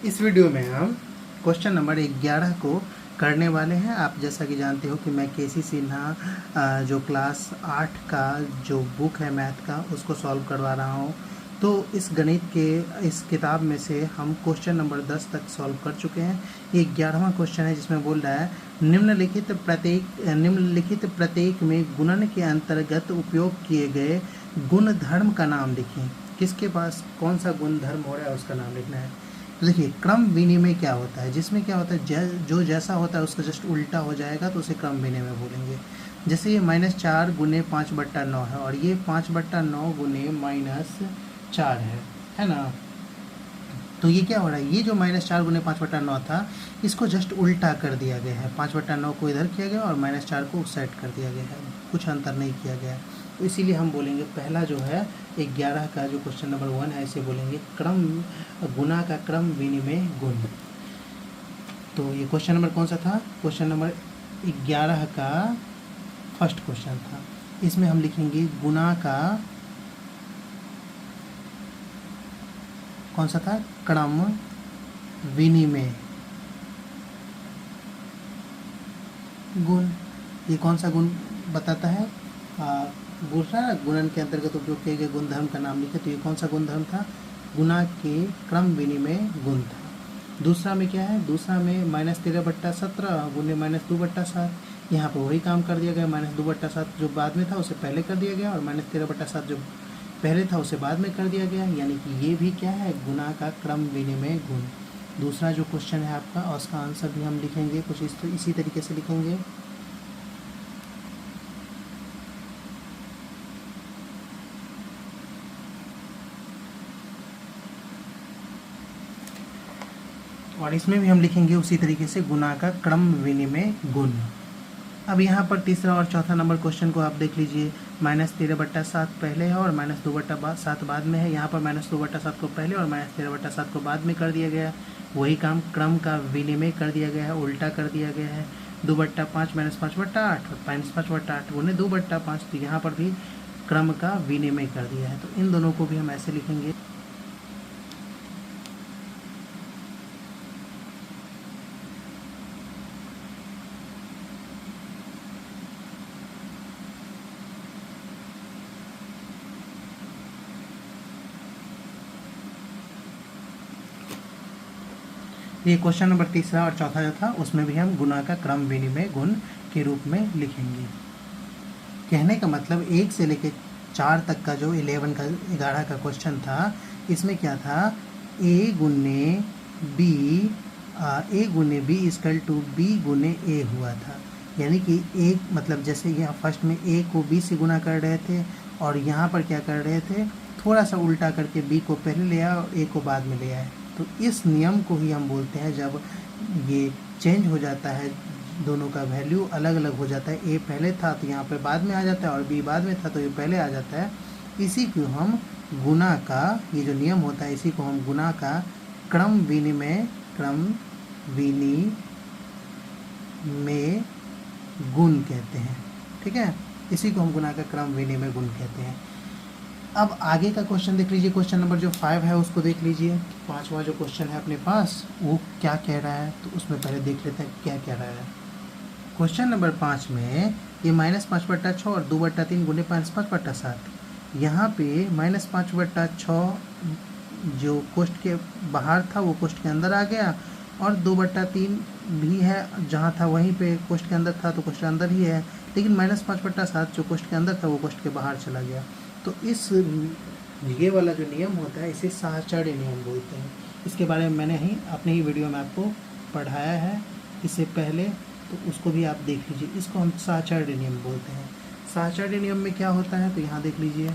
इस वीडियो में हम क्वेश्चन नंबर 11 को करने वाले हैं। आप जैसा कि जानते हो कि मैं केसी सिन्हा जो क्लास 8 का जो बुक है मैथ का उसको सॉल्व करवा रहा हूँ। तो इस गणित के इस किताब में से हम क्वेश्चन नंबर 10 तक सॉल्व कर चुके हैं। ये 11वां क्वेश्चन है जिसमें बोल रहा है निम्नलिखित प्रत्येक में गुणन के अंतर्गत उपयोग किए गए गुणधर्म का नाम लिखें। किसके पास कौन सा गुणधर्म हो रहा है उसका नाम लिखना है। तो देखिए क्रम विनिमय क्या होता है, जिसमें क्या होता है जो जैसा होता है उसका जस्ट उल्टा हो जाएगा तो उसे क्रम विनिमय बोलेंगे। जैसे ये -4 गुने 5/9 है और ये 5/9 गुने -4 है ना। तो ये क्या हो रहा है, ये जो -4 गुने 5/9 था इसको जस्ट उल्टा कर दिया गया है। 5/9 को इधर किया गया और -4 को उस साइड कर दिया गया है, कुछ अंतर नहीं किया गया है। तो इसीलिए हम बोलेंगे पहला जो है 11 का जो क्वेश्चन नंबर 1 है इसे बोलेंगे क्रम गुना का क्रम विनिमय गुण। तो ये क्वेश्चन नंबर कौन सा था, क्वेश्चन नंबर 11 का फर्स्ट क्वेश्चन था। इसमें हम लिखेंगे गुना का कौन सा था, क्रम विनिमय गुण। ये कौन सा गुण बताता है, दूसरा गुणन के अंतर्गत उपयोग किए गए गुणधर्म का नाम लिखे। तो ये कौन सा गुणधर्म था, गुना के क्रम विनिमय गुण था। दूसरा में क्या है, दूसरा में -13/17 गुने -2/7। यहाँ पर वही काम कर दिया गया, -2/7 जो बाद में था उसे पहले कर दिया गया और -13/7 जो पहले था उसे बाद में कर दिया गया, यानी कि ये भी क्या है, गुना का क्रम विनिमय गुण। दूसरा जो क्वेश्चन है आपका और उसका आंसर भी हम लिखेंगे कुछ इसी तरीके से लिखेंगे। और इसमें भी हम लिखेंगे उसी तरीके से गुना का क्रम विनिमय गुण। अब यहाँ पर तीसरा और चौथा नंबर क्वेश्चन को आप देख लीजिए। -13/7 पहले है और -2/7 बाद में है। यहाँ पर -2/7 को पहले और -13/7 को बाद में कर दिया गया। वही काम क्रम का विनिमय कर दिया गया है, उल्टा कर दिया गया है। 2/5 -5/8 और -5/8 गुने 2/5। तो यहाँ पर भी क्रम का विनिमय कर दिया है। तो इन दोनों को भी हम ऐसे लिखेंगे। ये क्वेश्चन नंबर तीसरा और चौथा जो था उसमें भी हम गुना का क्रम विनिमय गुण के रूप में लिखेंगे। कहने का मतलब 1 से लेकर 4 तक का जो 11 का क्वेश्चन था, इसमें क्या था, a गुने b इक्वल टू b गुने a हुआ था। यानी कि एक मतलब जैसे यहाँ फर्स्ट में a को b से गुना कर रहे थे और यहाँ पर क्या कर रहे थे, थोड़ा सा उल्टा करके b को पहले ले आया और a को बाद में ले आए। तो इस नियम को ही हम बोलते हैं, जब ये चेंज हो जाता है, दोनों का वैल्यू अलग अलग हो जाता है, a पहले था तो यहाँ पे बाद में आ जाता है और b बाद में था तो ये पहले आ जाता है। इसी को हम गुना का, ये जो नियम होता है इसी को हम गुना का क्रम विनिमय गुण कहते हैं। ठीक है, इसी को हम गुना का क्रम विनिमय गुण कहते हैं। अब आगे का क्वेश्चन देख लीजिए, क्वेश्चन नंबर जो 5 है उसको देख लीजिए। 5वां जो क्वेश्चन है अपने पास वो क्या कह रहा है, तो उसमें पहले देख लेते हैं क्या कह रहा है। क्वेश्चन नंबर 5 में ये -5/6 और 2/3 गुने 5/7। यहाँ पे -5/6 जो कोष्ठ के बाहर था वो कोष्ठ के अंदर आ गया और 2/3 भी है, जहाँ था वहीं पे कोष्ठ के अंदर था तो कोष्ठ के अंदर ही है, लेकिन -5/7 जो कोष्ठ के अंदर था वो कोष्ठ के बाहर चला गया। तो इस ये वाला जो नियम होता है इसे साहचर्य नियम बोलते हैं। इसके बारे में मैंने अपने ही वीडियो में आपको पढ़ाया है इससे पहले, तो उसको भी आप देख लीजिए। इसको हम साहचर्य नियम बोलते हैं। साहचर्य नियम में क्या होता है, तो यहाँ देख लीजिए।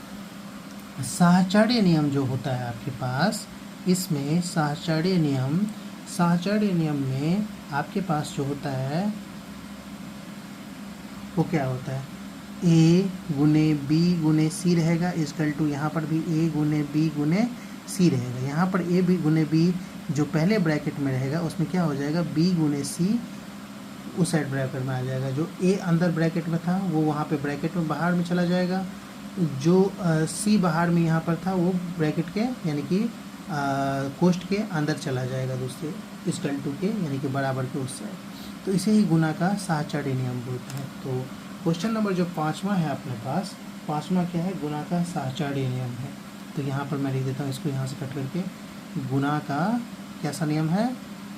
साहचर्य नियम जो होता है आपके पास, इसमें साहचर्य नियम में आपके पास जो होता है वो क्या होता है, a गुने b गुने c रहेगा इक्वल टू, यहाँ पर भी a गुने b गुने c रहेगा। यहाँ पर a b गुने b जो पहले ब्रैकेट में रहेगा उसमें क्या हो जाएगा, b गुने c उस साइड ब्रैकेट में आ जाएगा। जो a अंदर ब्रैकेट में था वो वहाँ पे ब्रैकेट में बाहर में चला जाएगा। जो c बाहर में यहाँ पर था वो ब्रैकेट के यानी कि कोष्ठ के अंदर चला जाएगा दूसरे इक्वल टू के यानी कि बराबर के उस साइड। तो इसे ही गुना का साहचर्य नियम बोलते हैं। तो क्वेश्चन नंबर जो 5वां है अपने पास, 5वां क्या है, गुना का साहचर्य नियम है। तो यहाँ पर मैं लिख देता हूँ इसको यहाँ से कट करके, गुना का कैसा नियम है,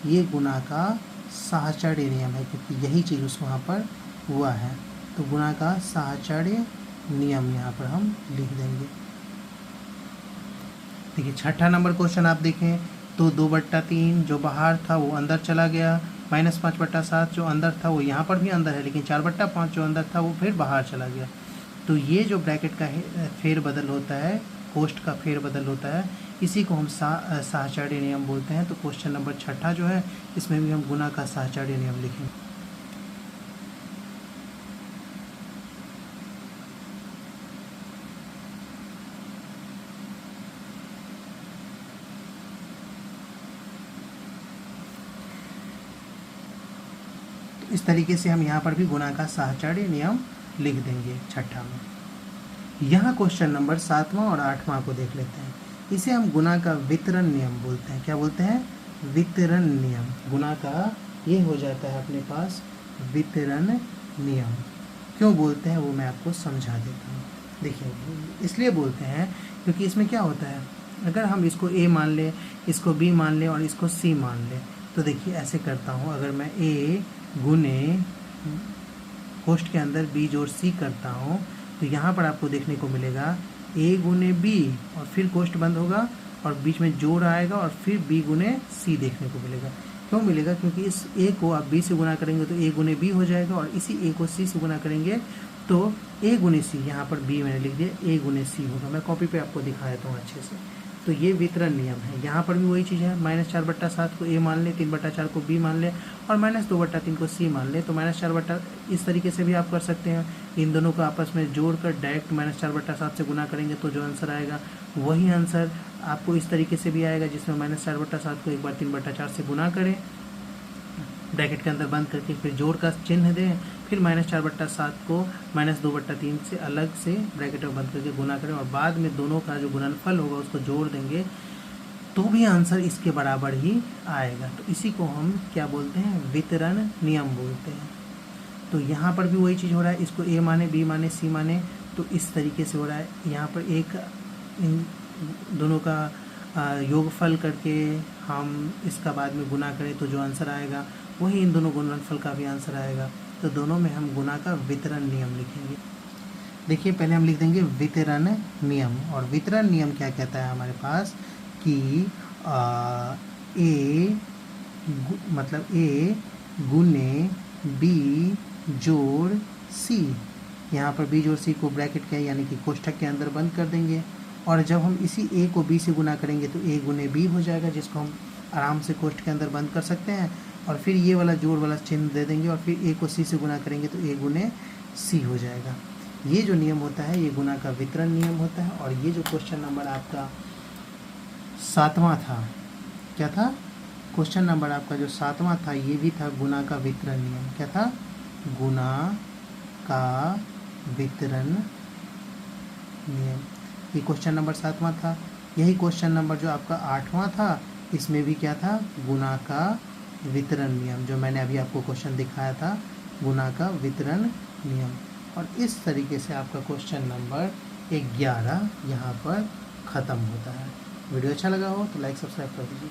ये गुना का साहचर्य नियम है, क्योंकि यही चीज़ उस वहाँ पर हुआ है। तो गुना का साहचर्य नियम यहाँ पर हम लिख देंगे। देखिए 6ठा नंबर क्वेश्चन आप देखें तो 2/3 जो बाहर था वो अंदर चला गया, -5/7 जो अंदर था वो यहाँ पर भी अंदर है, लेकिन 4/5 जो अंदर था वो फिर बाहर चला गया। तो ये जो ब्रैकेट का फेरबदल होता है, कोष्ठ का फेरबदल होता है, इसी को हम साहचर्य नियम बोलते हैं। तो क्वेश्चन नंबर 6ठा जो है इसमें भी हम गुना का साहचर्य नियम लिखेंगे। इस तरीके से हम यहाँ पर भी गुना का साहचर्य नियम लिख देंगे 6ठा में। यहाँ क्वेश्चन नंबर 7वां और 8वां को देख लेते हैं। इसे हम गुना का वितरण नियम बोलते हैं। क्या बोलते हैं, वितरण नियम। गुना का ये हो जाता है अपने पास वितरण नियम। क्यों बोलते हैं वो मैं आपको समझा देता हूँ। देखिए इसलिए बोलते हैं क्योंकि इसमें क्या होता है, अगर हम इसको a मान लें, इसको b मान लें और इसको c मान लें, तो देखिए ऐसे करता हूँ, अगर मैं a गुने कोष्ठ के अंदर b जोड़ c करता हूँ तो यहाँ पर आपको देखने को मिलेगा a गुने b और फिर कोष्ठ बंद होगा और बीच में जोड़ आएगा और फिर b गुने c देखने को मिलेगा। क्यों मिलेगा, क्योंकि इस a को आप b से गुना करेंगे तो a गुने b हो जाएगा और इसी a को c से गुना करेंगे तो a गुने c, यहाँ पर b मैंने लिख दिया, a गुने c होगा। मैं कॉपी पे आपको दिखा देता हूँ अच्छे से। तो ये वितरण नियम है। यहाँ पर भी वही चीज़ है, -4/7 को a मान ले, 3/4 को b मान ले और -2/3 को c मान ले। तो -4 इस तरीके से भी आप कर सकते हैं, इन दोनों को आपस में जोड़कर डायरेक्ट -4/7 से गुना करेंगे तो जो आंसर आएगा वही आंसर आपको इस तरीके से भी आएगा, जिसमें -4/7 को एक बार 3/4 से गुना करें, ब्रैकेट के अंदर बंद करके फिर जोड़ का चिन्ह दें, फिर -4/7 को -2/3 से अलग से ब्रैकेट में बंद करके गुना करें और बाद में दोनों का जो गुणनफल होगा उसको जोड़ देंगे तो भी आंसर इसके बराबर ही आएगा। तो इसी को हम क्या बोलते हैं, वितरण नियम बोलते हैं। तो यहाँ पर भी वही चीज़ हो रहा है, इसको a माने, b माने, c माने, तो इस तरीके से हो रहा है। यहाँ पर एक इन दोनों का योगफल करके हम इसका बाद में गुना करें तो जो आंसर आएगा वही इन दोनों गुणनफल का भी आंसर आएगा। तो दोनों में हम गुना का वितरण नियम लिखेंगे। देखिए पहले हम लिख देंगे वितरण नियम, और वितरण नियम क्या कहता है हमारे पास कि मतलब a गुने b जोड़ c, यहाँ पर b जोड़ c को ब्रैकेट के यानी कि कोष्ठक के अंदर बंद कर देंगे और जब हम इसी a को b से गुना करेंगे तो a गुने b हो जाएगा, जिसको हम आराम से कोष्ठ के अंदर बंद कर सकते हैं और फिर ये वाला जोड़ वाला चिन्ह दे देंगे और फिर a को c से गुना करेंगे तो a गुने c हो जाएगा। ये जो नियम होता है ये गुना का वितरण नियम होता है। और ये जो क्वेश्चन नंबर आपका 7वां था, क्या था, क्वेश्चन नंबर आपका जो 7वां था ये भी था गुना का वितरण नियम। क्या था, गुना का वितरण नियम। ये क्वेश्चन नंबर 7वां था। यही क्वेश्चन नंबर जो आपका 8वां था इसमें भी क्या था, गुना का वितरण नियम, जो मैंने अभी आपको क्वेश्चन दिखाया था, गुना का वितरण नियम। और इस तरीके से आपका क्वेश्चन नंबर 11 यहाँ पर ख़त्म होता है। वीडियो अच्छा लगा हो तो लाइक सब्सक्राइब कर दीजिए।